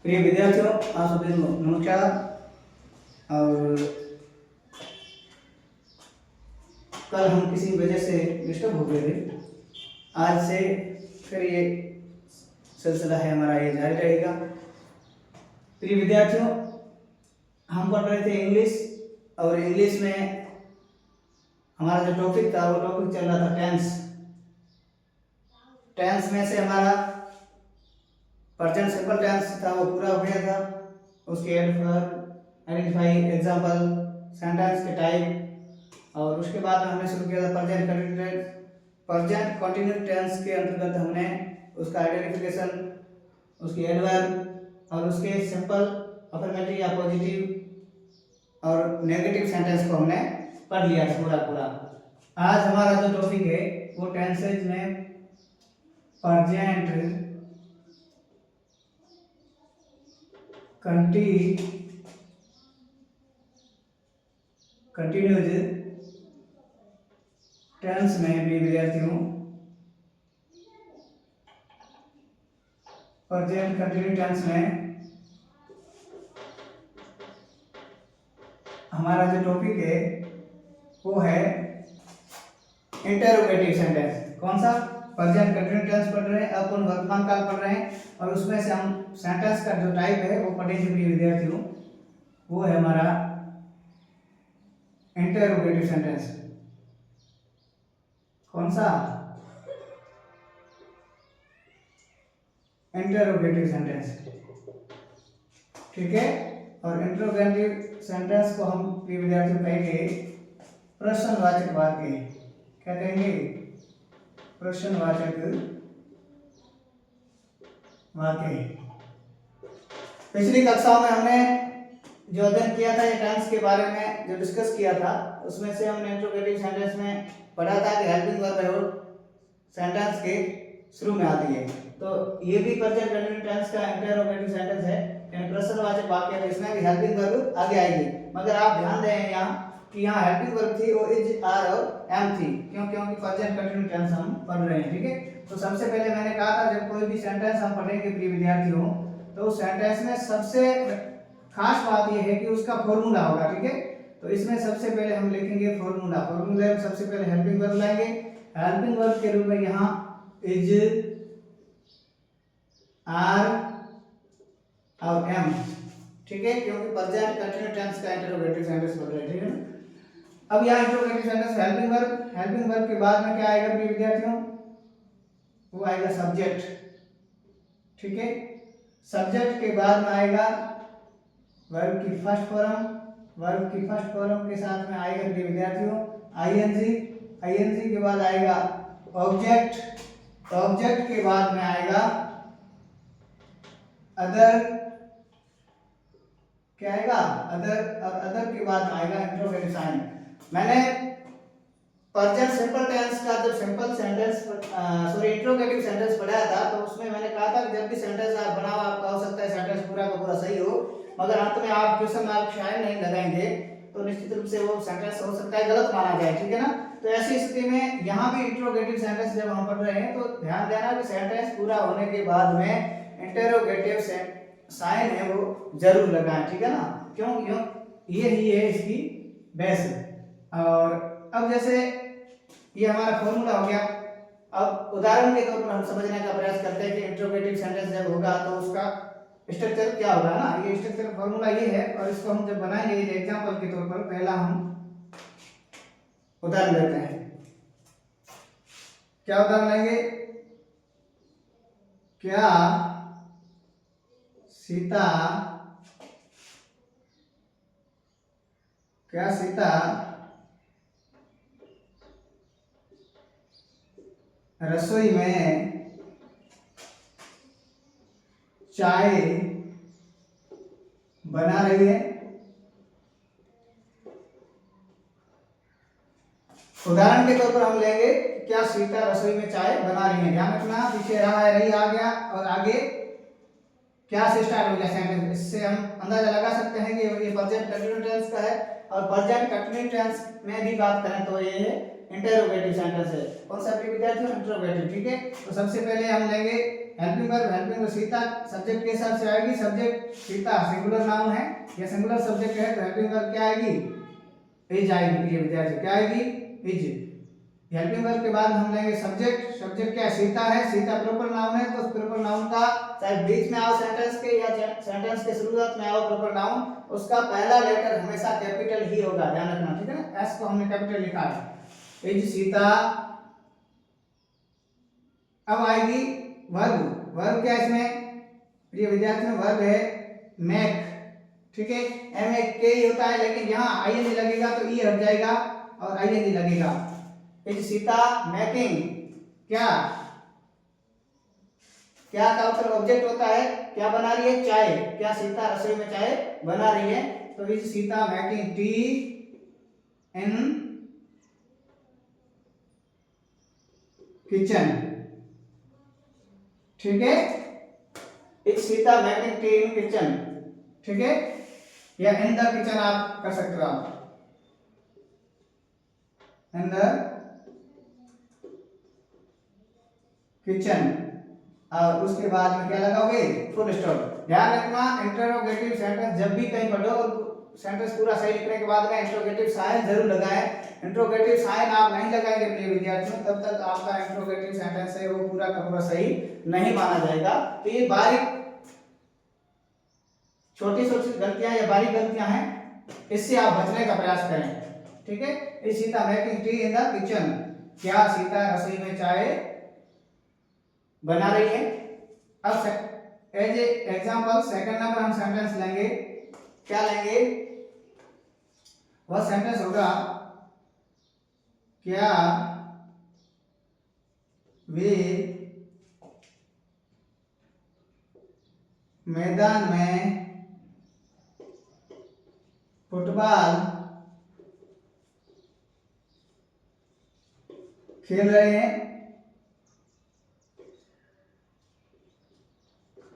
प्रिय विद्यार्थियों, आप सभी को नमस्कार। और कल हम किसी वजह से डिस्टर्ब हो गए थे। आज से फिर ये सिलसिला है हमारा, ये जारी रहेगा। प्रिय विद्यार्थियों, हम पढ़ रहे थे इंग्लिश, और इंग्लिश में हमारा जो टॉपिक था वो टॉपिक चल रहा था टेंस। टेंस में से हमारा प्रेजेंट सिंपल टेंस था वो पूरा हो गया था। उसके एडवर्ब, आइडेंटिफाई, एग्जांपल, सेंटेंस के टाइप, और उसके बाद हमने शुरू किया था present continuous. Present continuous tense के अंतर्गत हमने उसका आइडेंटिफिकेशन, उसकी एडवर्ब और उसके सिंपल, अफर्मेटिव या पॉजिटिव और नेगेटिव सेंटेंस को हमने पढ़ लिया था पूरा। आज हमारा जो टॉपिक है वो टेंसेज में प्रेजेंट कंटिन्यूज टेंस में भी विद्यार्थियों प्रेजेंट कंटिन्यूज टेंस में हमारा जो टॉपिक है वो है इंटरोगेटिव सेंटेंस। कौन सा? प्रेजेंट कंटिन्यूस टेंस पढ़ रहे हैं, अपन वर्तमान काल पढ़ रहे हैं, और उसमें से हम सेंटेंस का जो टाइप है वो पढ़ेंगे प्रिय विद्यार्थियों। वो है हमारा इंटरोगेटिव सेंटेंस। कौन सा? Interrogative sentence. ठीक है। और इंटरोगेटिव सेंटेंस को हम प्रिय विद्यार्थियों कहेंगे प्रश्नवाचक वाक्य। क्या कहेंगे? प्रश्नवाचक वाक्य। पिछली कक्षाओं में हमने जो अध्ययन किया था ये टेंस के बारे में जो डिस्कस किया था, उसमें से हमने इंटरोगेटिव सेंटेंस में पढ़ा था कि हेल्पिंग वर्ब है वो सेंटेंस के शुरू में आती है। तो ये भी प्रेजेंट कंटिन्यूस टेंस का इंटरोगेटिव सेंटेंस है, यानी प्रश्नवाचक वाक्य है। इसमें भी हेल्पिंग वर्ब आगे आएगी, मगर आप ध्यान दें यहाँ कि यहाँ हेल्पिंग वर्ब थी वो इज, आर और एम थी। क्यों? क्योंकि प्रेजेंट कंटिन्यूस टेंस हम पढ़ रहे हैं। ठीक है। तो सबसे पहले मैंने कहा था जब कोई भी सेंटेंस हम पढ़ेंगे प्रिय विद्यार्थियों, तो सेंटेंस में सबसे खास बात यह है कि उसका फॉर्मूला होगा। ठीक है। तो इसमें सबसे पहले हम लिखेंगे फॉर्मूला। फॉर्मूले में सबसे पहले हेल्पिंग वर्ब लाएंगे। हेल्पिंग वर्ब के रूप में यहाँ इज, आर और एम। ठीक है, क्योंकि प्रेजेंट कंटिन्यूस टेंस का इंटरोगेटिव सेंटेंस बोल रहे हैं। ठीक है ना। अब यहाँ इंटरोगेटिव सेंटेंस हेल्पिंग वर्ब के बाद में क्या आएगा प्रिय विद्यार्थियों? वो आएगा सब्जेक्ट। ठीक है। सब्जेक्ट के बाद में आएगा वर्ब की फर्स्ट फॉर्म। वर्ब की फर्स्ट फॉर्म के साथ में आएगा प्रिय विद्यार्थियों आईएनजी। आईएनजी के बाद आएगा ऑब्जेक्ट। ऑब्जेक्ट के बाद में आएगा अदर। क्या आएगा? अदर। और अदर के बाद आएगा इंटरोगेटिव साइन। मैंने प्रेजेंट सिंपल टेंस का जब सिंपल सेंटेंस इंटरोगेटिव सेंटेंस पढ़ाया था, तो उसमें मैंने कहा था कि जब भी सेंटेंस आप बनाओ, आपका हो सकता है सेंटेंस पूरा का पूरा सही हो, मगर अंत में आप क्वेश्चन मार्क शायद नहीं लगाएंगे, तो निश्चित रूप से वो सेंटेंस हो सकता है गलत माना जाए। ठीक है ना। तो ऐसी स्थिति में यहाँ भी इंटरोगेटिव सेंटेंस जब हम पढ़ रहे हैं तो ध्यान देना कि सेंटेंस पूरा होने के बाद में इंटरोगेटिव साइन है वो जरूर लगाएं। ठीक है ना। क्यों? ये ही है इसकी बेस। और अब जैसे ये हमारा फॉर्मूला हो गया, अब उदाहरण के तौर पर हम समझने का प्रयास करते हैं कि इंटरोगेटिव सेंटेंस जब होगा तो उसका स्ट्रक्चर क्या होगा ना। ये स्ट्रक्चर फॉर्मूला ये है, और इसको हम जब बनाएंगे एग्जांपल के तौर पर पहला हम उदाहरण लेते हैं। क्या उदाहरण लेंगे? क्या सीता रसोई में चाय बना रही है? उदाहरण के तौर पर हम लेंगे क्या सीता रसोई में चाय बना रही है। ध्यान रखना, पीछे रहा है, रही आ गया, और आगे क्या से स्टार्ट हो गया सेंटेंस। इससे हम अंदाजा लगा सकते हैं कि ये प्रेजेंट कंटिन्यूस टेंस का है। और प्रेजेंट कंटिन्यूस टेंस में भी बात करें तो ये इंटरोगेटिव सेंटेंस है। कौन सा प्रिय विद्यार्थियों? इंटरोगेटिव। ठीक है। तो सबसे पहले हम लेंगे हेल्पिंग वर्ब सीता सब्जेक्ट के हिसाब से आएगी। सब्जेक्ट सीता सिंगुलर नाउन है या सिंगुलर सब्जेक्ट है तो हेल्पिंग वर्ब क्या आएगी, इज आएगी। प्रिय विद्यार्थी क्या आएगी, इज। हेल्पिंग वर्ब के बाद हम लेंगे सब्जेक्ट। सब्जेक्ट क्या सीता है, सीता प्रॉपर नाउन है तो प्रॉपर नाउन का चाहे बीच में आओ सेंटेंस के या सेंटेंस के शुरुआत में आओ प्रॉपर नाउन, उसका पहला लेटर हमेशा कैपिटल ही होगा, ध्यान रखना, ठीक है ना। एस को हमने कैपिटल लिखा है, इज सीता। अब आएगी वर्ब। वर्ब क्या है इसमें प्रिय विद्यार्थियों, वर्ब है मेक, ठीक है। एम ए के ही होता है लेकिन यहाँ आई एन लगेगा तो ई हट जाएगा और आई एन लगेगा। इज सीता मेकिंग क्या, क्या का उत्तर ऑब्जेक्ट होता है, क्या बना रही है, चाय। क्या सीता रसोई में चाय बना रही है तो is Sita making tea in kitchen, ठीक है। Is Sita making tea in kitchen, ठीक है, या इन द किचन आप कर सकते हो, आप इन द किचन। और उसके बाद में क्या लगाओगे, फुल स्टॉप। ध्यान रखना इंटरोगेटिव सेंटेंस जब भी कहीं पढ़ो और सेंटेंस पूरा सही लिखने के बाद में इंटरोगेटिव साइन जरूर लगाएं। इंटरोगेटिव साइन आप नहीं लगाएंगे प्रिय विद्यार्थियों तब तक आपका इंटरोगेटिव सेंटेंस है वो पूरा का पूरा सही नहीं माना जाएगा। तो ये बारीक छोटी छोटी गलतियां या बारीक गलतियां हैं, इससे आप बचने का प्रयास करें, ठीक है। Is Sita making tea in the kitchen, क्या सीता रसोई में चाय बना रही है। अब as a example second number हम सेंटेंस लेंगे, क्या लेंगे, वह सेंटेंस होगा क्या वे मैदान में फुटबॉल खेल रहे हैं,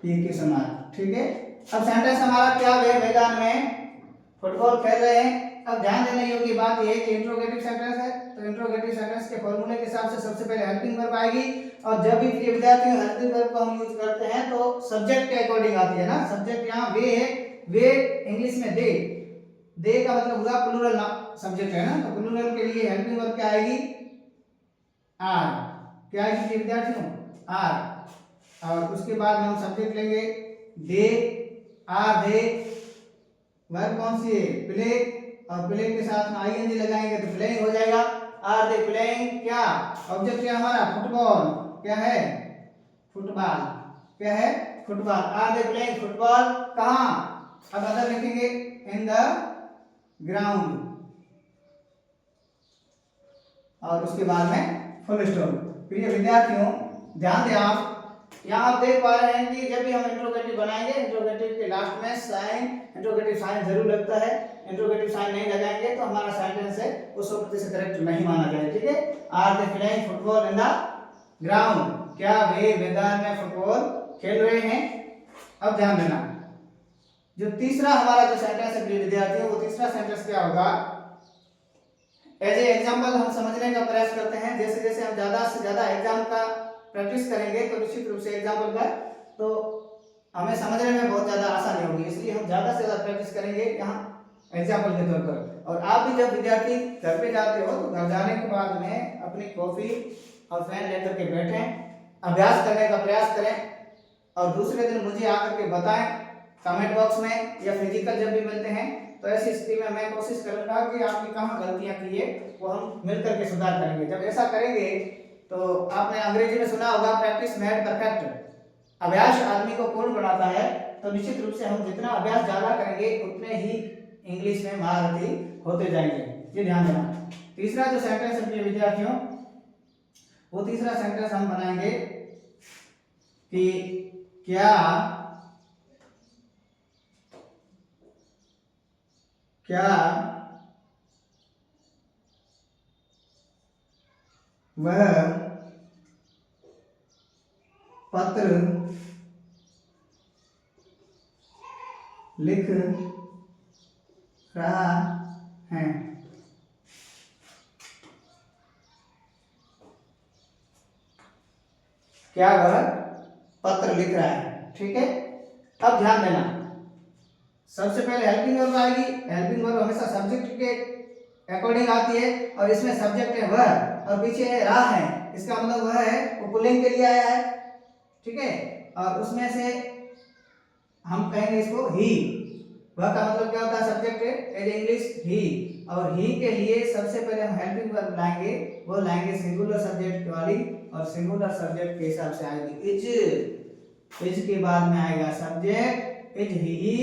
ये के समान, ठीक है। अब सेंटेंस हमारा क्या वे मैदान में फुटबॉल खेल रहे हैं। अब ध्यान देने योग्य बात यह है कि इंट्रोगेटिव सेंटेंस है तो इंट्रोगेटिव सेंटेंस के फॉर्मूले के हिसाब से सबसे पहले हेल्पिंग वर्ब आएगी। और जब भी प्रिय विद्यार्थियों हेल्पिंग वर्ब को हम यूज करते हैं तो सब्जेक्ट के अकॉर्डिंग आती है ना। सब्जेक्ट यहाँ वे है, वे इंग्लिश में दे का मतलब हुआ प्लूरल सब्जेक्ट है ना, तो प्लूरल के लिए हेल्पिंग वर्ब क्या आएगी, आर। क्या आएगी प्रिय विद्यार्थियों, आर। और उसके बाद हम सब्जेक्ट लेंगे दे, आर दे। वर्ब कौन सी है, प्ले, और प्ले के साथ में आईएनजी लगाएंगे तो प्लेइंग हो जाएगा। आर दे प्लेइंग, क्या ऑब्जेक्ट है हमारा फुटबॉल, क्या है फुटबॉल, क्या है football. Are they playing football कहाँ, अब अदर लिखेंगे इन द ग्राउंड और उसके बाद में फुल स्टॉप। प्रिय विद्यार्थियों ध्यान दें आप, यहाँ आप देख पा रहे हैं कि जब भी हम इंट्रोगेटिव बनाएंगे इंट्रोगेटिव के लास्ट में साइन, इंट्रोगेटिव साइन जरूर लगता है। इंट्रोगेटिव साइन नहीं लगाएंगे तो हमारा सेंटेंस है वो 100% करेक्ट नहीं माना जाएगा, ठीक है। Are they playing football in the ground, क्या वे मैदान में फुटबॉल खेल रहे हैं। अब ध्यान देना जो तीसरा हमारा जो सेंटेंस है प्रिय विद्यार्थियों, वो तीसरा सेंटेंस क्या होगा। एज ए एग्जाम्पल हम समझने का प्रयास करते हैं। जैसे जैसे हम ज्यादा से ज्यादा एग्जाम का प्रैक्टिस करेंगे तो निश्चित रूप से एग्जाम्पल का तो हमें समझने में बहुत ज्यादा आसानी होगी, इसलिए हम ज्यादा से ज्यादा प्रैक्टिस करेंगे यहाँ एग्जाम्पल के तौर पर। और आप भी जब विद्यार्थी घर पे जाते हो तो घर जाने के बाद में अपनी कॉफी और पेन लेकर के बैठें, अभ्यास करने का प्रयास करें और दूसरे दिन मुझे आकर के बताएं कमेंट बॉक्स में या फिजिकल जब भी मिलते हैं। तो ऐसी स्थिति में मैं कोशिश करूंगा कि आपने कहाँ गलतियां की है वो हम मिलकर के सुधार करेंगे। जब ऐसा करेंगे तो आपने अंग्रेजी में सुना होगा प्रैक्टिस मेड परफेक्ट, अभ्यास आदमी को पूर्ण बनाता है। तो निश्चित रूप से हम जितना अभ्यास ज्यादा करेंगे उतने ही इंग्लिश में महारथी होते जाएंगे, ये ध्यान देना। तीसरा जो सेंटेंस है प्रिय विद्यार्थियों, वो तीसरा सेंटेंस हम बनाएंगे कि क्या वह पत्र लिख रहा है। क्या वह पत्र लिख रहा है, ठीक है। अब ध्यान देना, सबसे पहले हेल्पिंग वर्ब आएगी। हेल्पिंग वर्ब हमेशा सब्जेक्ट के अकॉर्डिंग आती है और इसमें सब्जेक्ट है वह और पीछे है रहा है, इसका मतलब वह है वो पुल्लिंग के लिए आया है, ठीक है। और उसमें से हम कहेंगे इसको ही, वह का मतलब क्या होता है सब्जेक्ट है, एज इंग्लिश ही। और ही के लिए सबसे पहले हम हेल्पिंग वर्ब लाएंगे, वो लाएंगे सिंगुलर सब्जेक्ट वाली, और सिंगुलर सब्जेक्ट के हिसाब से आएगी इज के बाद में आएगा सब्जेक्ट इज ही,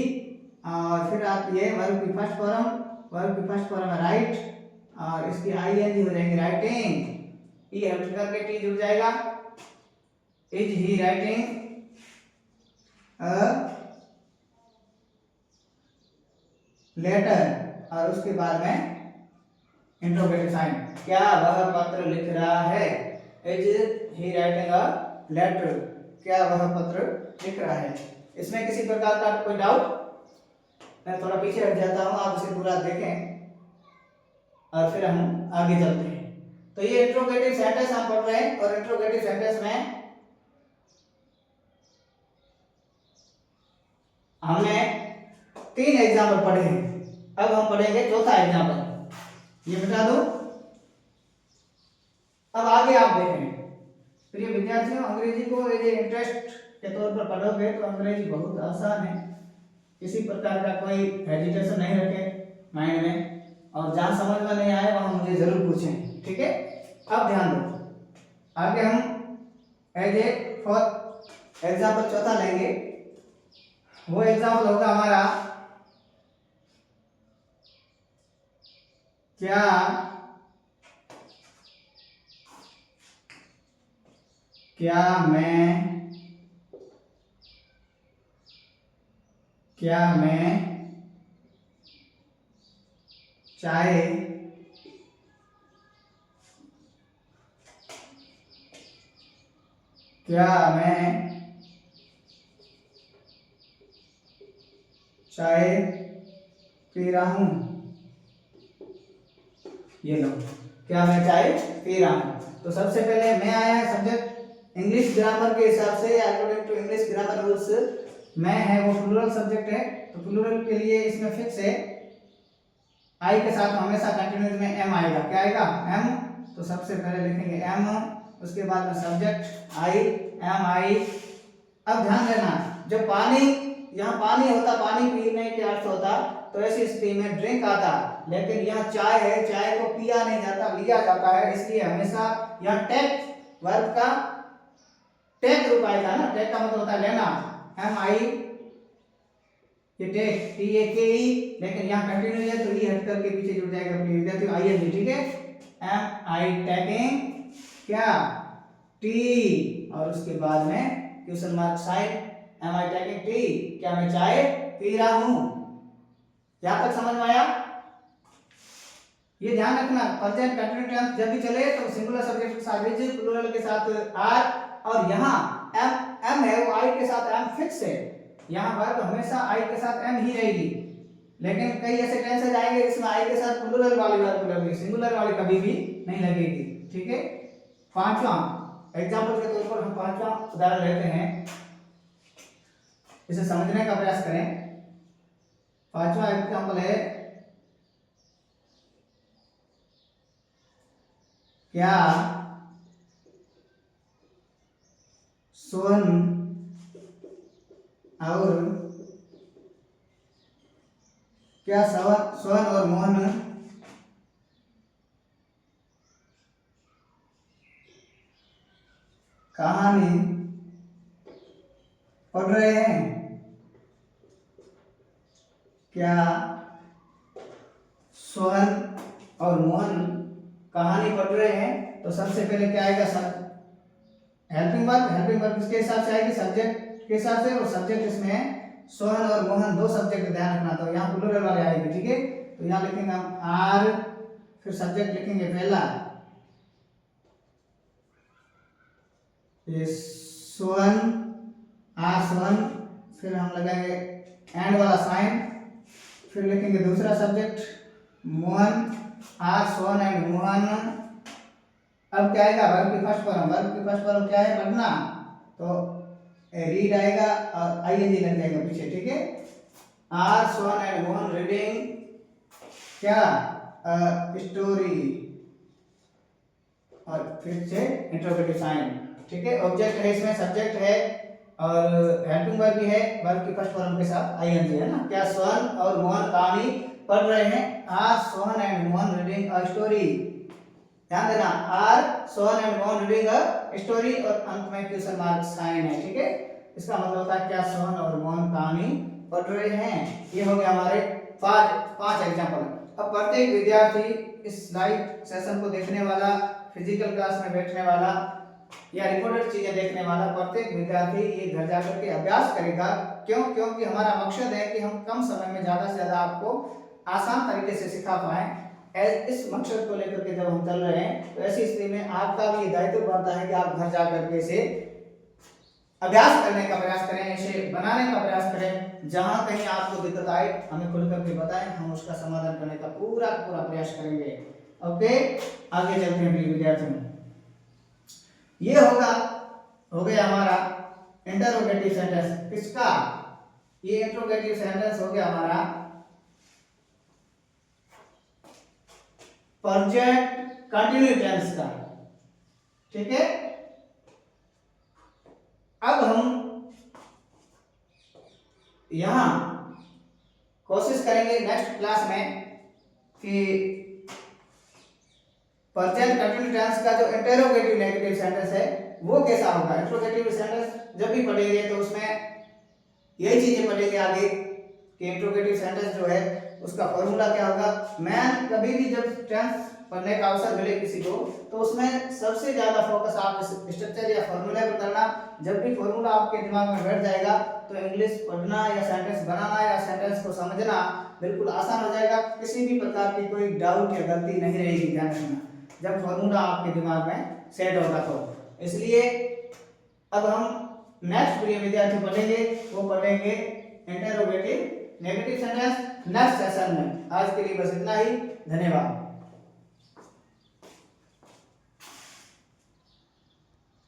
और फिर आती है वर्ब की फर्स्ट फॉर्म, वर्ब की फर्स्ट फॉर्म है राइट, और इसकी आईएनजी हो जाएगी राइटिंग, ई हेल्प करके टी जुड़ जाएगा, is he writing a letter, और उसके बाद में इंट्रोगेटिव साइन, क्या वह पत्र लिख रहा है, is he writing a letter, क्या वह पत्र लिख रहा है। इसमें किसी प्रकार का कोई डाउट? मैं थोड़ा पीछे हट जाता हूं, आप इसे पूरा देखें और फिर हम आगे चलते हैं। तो ये इंट्रोगेटिव सेंटेंस हम पढ़ रहे हैं, और इंट्रोगेटिव सेंटेंस में हमने 3 एग्जाम्पल पढ़े हैं, अब हम पढ़ेंगे चौथा एग्जाम्पल, ये बता दो। अब आगे आप देखें, प्रिय विद्यार्थियों, अंग्रेजी को यदि इंटरेस्ट के तौर पर पढ़ोगे तो अंग्रेजी बहुत आसान है, किसी प्रकार का कोई हेजिटेशन नहीं रखे माइंड में, और जहां समझ में नहीं आए वहां मुझे जरूर पूछें, ठीक है। अब ध्यान दो, आगे हम एज ए फॉर एग्जाम्पल चौथा लेंगे, वो एग्जाम्पल होगा हमारा क्या मैं चाय पी रहा हूं, ये लो, क्या मैं चाय पी रहा हूं। तो सबसे पहले मैं आया है सब्जेक्ट, इंग्लिश ग्रामर के हिसाब से according to English grammar rules मैं है वो प्लूरल सब्जेक्ट है, तो प्लूरल के लिए इसमें फिक्स है आई के साथ हमेशा कंटिन्यूस में एम आएगा, क्या आएगा एम, तो सबसे पहले लिखेंगे एम, उसके बाद में सब्जेक्ट आई, एम आई। अब ध्यान देना, जब पानी यहाँ पानी होता, पानी पीने के अर्थ होता, तो ऐसी स्थिति में ड्रिंक आता, लेकिन यहाँ चाय है, चाय को पिया नहीं जाता, लिया जाता है, इसलिए हमेशा यहाँ टेक वर्ब का टेक रूप आएगा ना, टेक का मतलब होता है लेना, एम आई, ये टेक टी ए के ई, लेकिन यहाँ कंटिन्यू है तो ई हट करके पीछे जुड़ जाएगा विद्यार्थी आई एन जी, ठीक है। एम आई टेकिंग क्या टी, और उसके बाद में question mark sign, am I taking tea, क्या मैं चाय पी रहा हूं। यहां तक समझ में आया? ये ध्यान रखना, प्रेजेंट कंटिन्यूस टेंस जब भी चले तो सिंगुलर सब्जेक्ट के साथ इज, प्लूरल के साथ आर, और यहाँ एम है वो आई के साथ एम फिक्स है, यहाँ वर्ब हमेशा आई के साथ एम ही रहेगी, लेकिन कई ऐसे टेंसेज आएंगे जिसमें आई के साथ प्लूरल वाली वर्ब लगेगी, सिंगुलर वाली कभी भी नहीं लगेगी, ठीक है। पांचवा एग्जांपल के तौर पर हम पांचवा उदाहरण लेते हैं, इसे समझने का प्रयास करें। पांचवा एग्जांपल है क्या सोहन और मोहन कहानी पढ़ रहे हैं, क्या सोहन और मोहन कहानी पढ़ रहे हैं, तो सबसे पहले क्या आएगा हेल्पिंग वर्ब किसके हिसाब से आएगी, सब्जेक्ट के हिसाब से, और सब्जेक्ट इसमें है सोहन और मोहन, दो सब्जेक्ट ध्यान रखना, तो यहाँ प्लूरल वाले आएगी, ठीक है। तो यहाँ लिखेंगे हम आर, फिर सब्जेक्ट लिखेंगे पहला ये सोहन, आर सोहन, फिर हम लगाएंगे एंड वाला साइन, फिर लिखेंगे दूसरा subject Mohan, are Sohan and Mohan. अब क्या आएगा वर्ब की फर्स्ट फॉर्म, वर्ब की फर्स्ट फॉर्म क्या है पढ़ना, तो रीड आएगा और आईएनजी लग जाएगा पीछे, ठीक है। Are Sohan and Mohan reading क्या स्टोरी और फिर से इंट्रोगेटिव साइन, ठीक है। ऑब्जेक्ट है इसमें, सब्जेक्ट है और हेल्पिंग वर्ब भी है, वर्ब की फर्स्ट फॉर्म के साथ आईएनजी है ना। क्या सोहन और मोहन कहानी पढ़ रहे हैं? Are Sohan and Mohan reading a story, ध्यान देना, are Sohan and Mohan reading a story और अंत में क्वेश्चन मार्क साइन है, ठीक है। इसका मतलब होता है क्या सोहन और मोहन कहानी पढ़ रहे हैं। ये हो गया हमारे पांच एग्जांपल। अब प्रत्येक विद्यार्थी इस लाइव सेशन को देखने वाला, फिजिकल क्लास में बैठने वाला या रिकॉर्डेड चीजें देखने वाला प्रत्येक विद्यार्थी ये घर जाकर के अभ्यास करेगा। क्यों? क्योंकि हमारा मकसद है कि हम कम समय में ज्यादा से ज्यादा आपको आसान तरीके से सिखा पाएं। इस मकसद को लेकर के जब हम चल रहे हैं तो ऐसी स्थिति में आपका भी दायित्व बनता है कि आप घर जाकर के इसे अभ्यास करने का प्रयास करें, इसे बनाने का प्रयास करें। जहां कहीं आपको दिक्कत आए हमें खुल करके बताएं, हम उसका समाधान करने का पूरा प्रयास करेंगे। ओके, आगे चलते हैं विद्यार्थियों। ये हो गया हमारा इंटरोगेटिव सेंटेंस। किसका? ये इंटरोगेटिव सेंटेंस हो गया हमारा प्रेजेंट कंटिन्यूस टेंस का, ठीक है। अब हम यहां कोशिश करेंगे नेक्स्ट क्लास में कि प्रेजेंट कंटिन्यूस टेंस का जो इंटरोगेटिव नेगेटिव सेंटेंस है वो कैसा होगा। इंटरोगेटिव सेंटेंस जब भी पढ़ेंगे तो उसमें यही चीजें पढ़ेंगे आगे कि इंटरोगेटिव सेंटेंस जो है उसका फॉर्मूला क्या होगा। मैं कभी भी जब टेंस पढ़ने का अवसर मिले किसी को तो उसमें सबसे ज्यादा फोकस आप स्ट्रक्चर या फॉर्मूला पर करना। जब भी फॉर्मूला आपके दिमाग में बैठ जाएगा तो इंग्लिश पढ़ना या सेंटेंस बनाना या सेंटेंस को समझना बिल्कुल आसान हो जाएगा। किसी भी प्रकार की कोई डाउट या गलती नहीं रहेगी, ध्यान रखना, जब फॉर्मूला आपके दिमाग में सेट होगा तो। इसलिए अब हम नेक्स्ट विद्यार्थी पढ़ेंगे, वो पढ़ेंगे interrogative negative sentence next session में। आज के लिए बस इतना ही, धन्यवाद।